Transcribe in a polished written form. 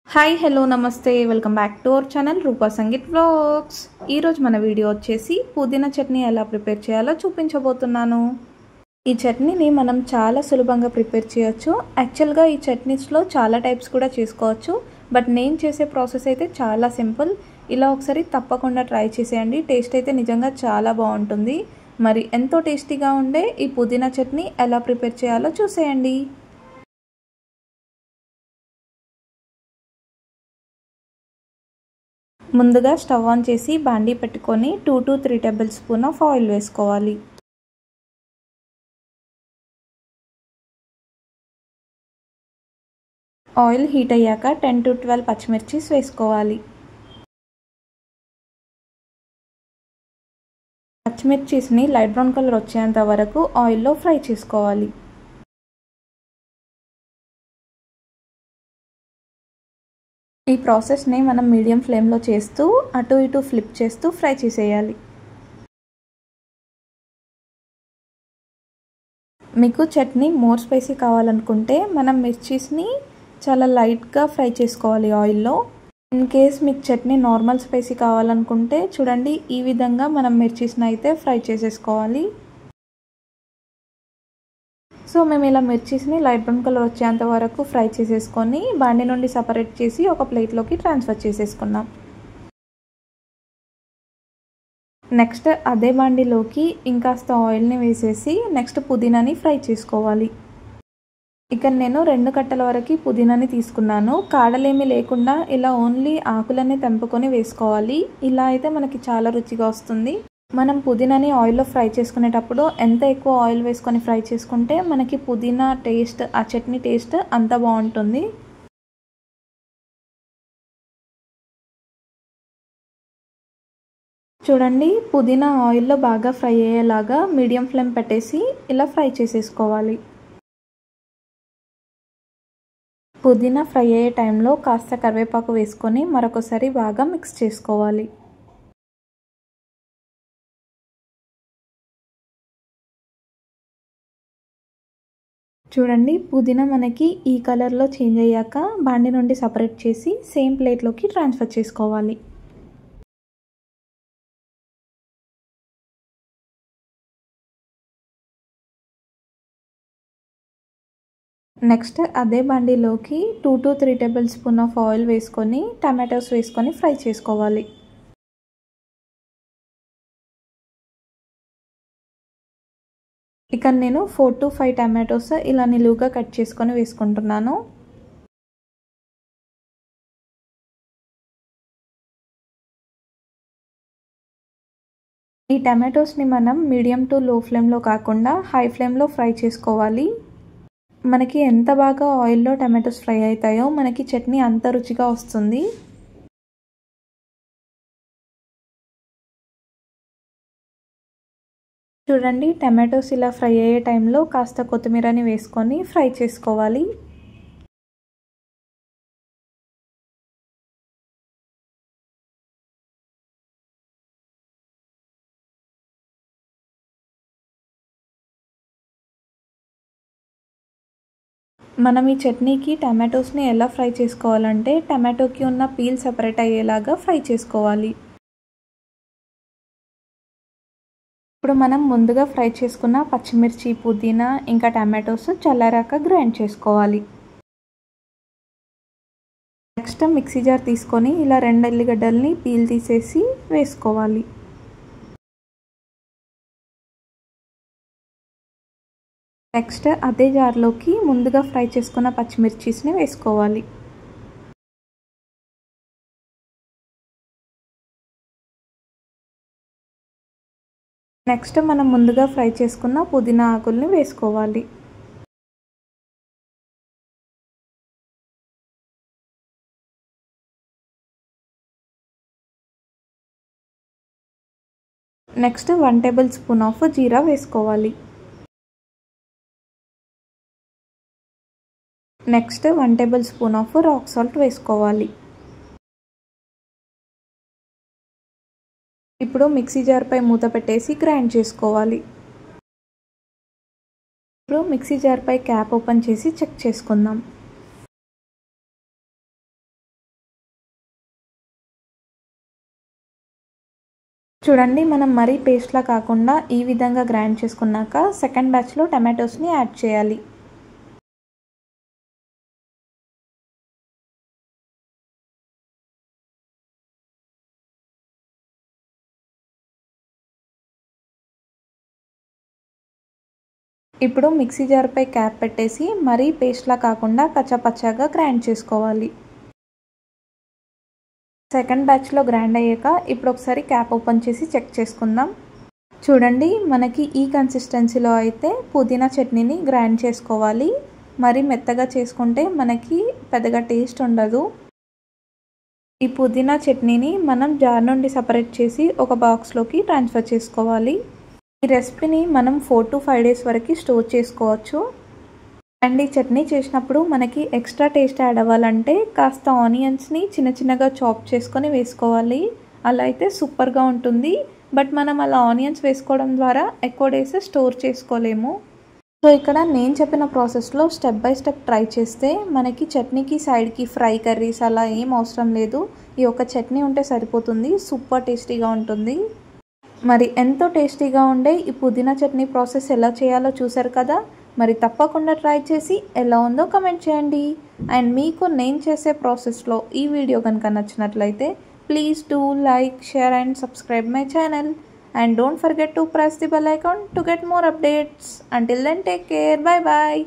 Hi hello నమస్తే welcome back to our channel Rupa Sangeet vlogs. ఈరోజు మన వీడియో వచ్చేసి పుదీనా చట్నీ ఎలా ప్రిపేర్ చేయాలో చూపించబోతున్నాను. ఈ చట్నీని మనం చాలా సులభంగా ప్రిపేర్ చేయొచ్చు. యాక్చువల్గా ఈ చట్నీస్లో చాలా టైప్స్ కూడా చేసుకోవచ్చు, బట్ నేను చేసే ప్రాసెస్ అయితే చాలా సింపుల్. ఇలా ఒకసారి తప్పకుండా ట్రై చేసేయండి. టేస్ట్ అయితే నిజంగా చాలా బాగుంటుంది. మరి ఎంతో టేస్టీగా ఉండే ఈ పుదీనా చట్నీ ఎలా ప్రిపేర్ చేయాలో చూసేయండి. ముందుగా స్టవ్ ఆన్ చేసి బాండీ పెట్టుకొని 2 to 3 table spoon of oil వేసుకోవాలి. ఆయిల్ హీట్ అయ్యాక 10 to 12 పచ్చిమిర్చీస్ వేసుకోవాలి. పచ్చిమిర్చీస్ని లైట్ బ్రౌన్ కలర్ వచ్చేంత వరకు ఆయిల్లో ఫ్రై చేసుకోవాలి. ఈ ప్రాసెస్ని మనం మీడియం ఫ్లేమ్లో చేస్తూ అటు ఇటు ఫ్లిప్ చేస్తూ ఫ్రై చేసేయాలి. మీకు చట్నీ మోర్ స్పైసీ కావాలనుకుంటే మనం మిర్చీస్ని చాలా లైట్గా ఫ్రై చేసుకోవాలి ఆయిల్లో. ఇన్ కేస్ మీకు చట్నీ నార్మల్ స్పైసీ కావాలనుకుంటే చూడండి, ఈ విధంగా మనం మిర్చీస్ని అయితే ఫ్రై చేసేసుకోవాలి. సో మేము ఇలా మిర్చీస్ని లైట్ బ్రౌన్ కలర్ వచ్చేంత వరకు ఫ్రై చేసేసుకొని బాండీ నుండి సపరేట్ చేసి ఒక ప్లేట్లోకి ట్రాన్స్ఫర్ చేసేసుకున్నాం. నెక్స్ట్ అదే బాండీలోకి ఇంకాస్త ఆయిల్ని వేసేసి నెక్స్ట్ పుదీనాని ఫ్రై చేసుకోవాలి. ఇక నేను 2 కట్టల వరకు పుదీనాని తీసుకున్నాను. కాడలేమీ లేకుండా ఇలా ఓన్లీ ఆకులన్నీ తెంపుకొని వేసుకోవాలి. ఇలా అయితే మనకి చాలా రుచిగా వస్తుంది. మనం పుదీనాని ఆయిల్లో ఫ్రై చేసుకునేటప్పుడు ఎంత ఎక్కువ ఆయిల్ వేసుకొని ఫ్రై చేసుకుంటే మనకి పుదీనా టేస్ట్, ఆ చట్నీ టేస్ట్ అంత బాగుంటుంది. చూడండి, పుదీనా ఆయిల్లో బాగా ఫ్రై అయ్యేలాగా మీడియం ఫ్లేమ్ పెట్టేసి ఇలా ఫ్రై చేసేసుకోవాలి. పుదీనా ఫ్రై అయ్యే టైంలో కాస్త కరివేపాకు వేసుకొని మరొకసారి బాగా మిక్స్ చేసుకోవాలి. చూడండి, పుదీనా మనకి ఈ కలర్లో చేంజ్ అయ్యాక బాండీ నుండి సపరేట్ చేసి సేమ్ ప్లేట్లోకి ట్రాన్స్ఫర్ చేసుకోవాలి. నెక్స్ట్ అదే బాండీలోకి 2 to 3 table spoon of oil వేసుకొని టమాటోస్ వేసుకొని ఫ్రై చేసుకోవాలి. ఇక నేను 4 to 5 టమాటోస్ ఇలా నిలువుగా కట్ చేసుకొని వేసుకుంటున్నాను. ఈ టమాటోస్ని మనం మీడియం టు లో ఫ్లేమ్లో కాకుండా హై ఫ్లేమ్లో ఫ్రై చేసుకోవాలి. మనకి ఎంత బాగా ఆయిల్లో టమాటోస్ ఫ్రై అవుతాయో మనకి చట్నీ అంత రుచిగా వస్తుంది. చూడండి, టమాటోస్ ఇలా ఫ్రై అయ్యే టైంలో కాస్త కొత్తిమీరని వేసుకొని ఫ్రై చేసుకోవాలి. మనం ఈ చట్నీకి టమాటోస్ని ఎలా ఫ్రై చేసుకోవాలంటే టమాటోకి ఉన్న పీల్ సెపరేట్ అయ్యేలాగా ఫ్రై చేసుకోవాలి. ఇప్పుడు మనం ముందుగా ఫ్రై చేసుకున్న పచ్చిమిర్చి, పుదీనా ఇంకా టమాటోస్ చల్లారాక గ్రైండ్ చేసుకోవాలి. నెక్స్ట్ మిక్సీ జార్ తీసుకొని ఇలా 2 ఎల్లిగడ్డల్ని పీల్ తీసేసి వేసుకోవాలి. నెక్స్ట్ అదే జార్లోకి ముందుగా ఫ్రై చేసుకున్న పచ్చిమిర్చీస్ని వేసుకోవాలి. నెక్స్ట్ మనం ముందుగా ఫ్రై చేసుకున్న పుదీనా ఆకుల్ని వేసుకోవాలి. నెక్స్ట్ 1 టేబుల్ స్పూన్ ఆఫ్ జీరా వేసుకోవాలి. Next 1 table spoon of rock salt వేసుకోవాలి. ఇప్పుడు మిక్సీ జార్పై మూత పెట్టేసి గ్రైండ్ చేసుకోవాలి. ఇప్పుడు మిక్సీ జార్పై క్యాప్ ఓపెన్ చేసి చెక్ చేసుకుందాం. చూడండి, మనం మరీ పేస్ట్లా కాకుండా ఈ విధంగా గ్రైండ్ చేసుకున్నాక సెకండ్ బ్యాచ్లో టమాటోస్ని యాడ్ చేయాలి. ఇప్పుడు మిక్సీ జార్పై క్యాప్ పెట్టేసి మరీ పేస్ట్లా కాకుండా కచ్చాపచ్చాగా గ్రైండ్ చేసుకోవాలి. సెకండ్ బ్యాచ్లో గ్రైండ్ అయ్యాక ఇప్పుడు ఒకసారి క్యాప్ ఓపెన్ చేసి చెక్ చేసుకుందాం. చూడండి, మనకి ఈ కన్సిస్టెన్సీలో అయితే పుదీనా చట్నీని గ్రైండ్ చేసుకోవాలి. మరి మెత్తగా చేసుకుంటే మనకి పెద్దగా టేస్ట్ ఉండదు. ఈ పుదీనా చట్నీని మనం జార్ నుండి సపరేట్ చేసి ఒక బాక్స్లోకి ట్రాన్స్ఫర్ చేసుకోవాలి. ఈ రెసిపీని మనం 4 to 5 days వరకు స్టోర్ చేసుకోవచ్చు. అండ్ ఈ చట్నీ చేసినప్పుడు మనకి ఎక్స్ట్రా టేస్ట్ యాడ్ అవ్వాలంటే కాస్త ఆనియన్స్ని చిన్న చిన్నగా చాప్ చేసుకొని వేసుకోవాలి. అలా అయితే సూపర్గా ఉంటుంది. బట్ మనం అలా ఆనియన్స్ వేసుకోవడం ద్వారా ఎక్కువ డేస్ స్టోర్ చేసుకోలేము. సో ఇక్కడ నేను చెప్పిన ప్రాసెస్లో స్టెప్ బై స్టెప్ ట్రై చేస్తే మనకి చట్నీకి సైడ్కి ఫ్రై కర్రీస్ అలా ఏం అవసరం లేదు. ఈ ఒక చట్నీ ఉంటే సరిపోతుంది. సూపర్ టేస్టీగా ఉంటుంది. మరి ఎంతో టేస్టీగా ఉండే ఈ పుదీనా చట్నీ ప్రాసెస్ ఎలా చేయాలో చూసారు కదా. మరి తప్పకుండా ట్రై చేసి ఎలా ఉందో కమెంట్ చేయండి. అండ్ మీకు నేను చేసే ప్రాసెస్లో ఈ వీడియో కనుక నచ్చినట్లయితే please do like, share and subscribe my channel. And don't forget to press the bell icon to get more updates. Until then, take care. Bye bye.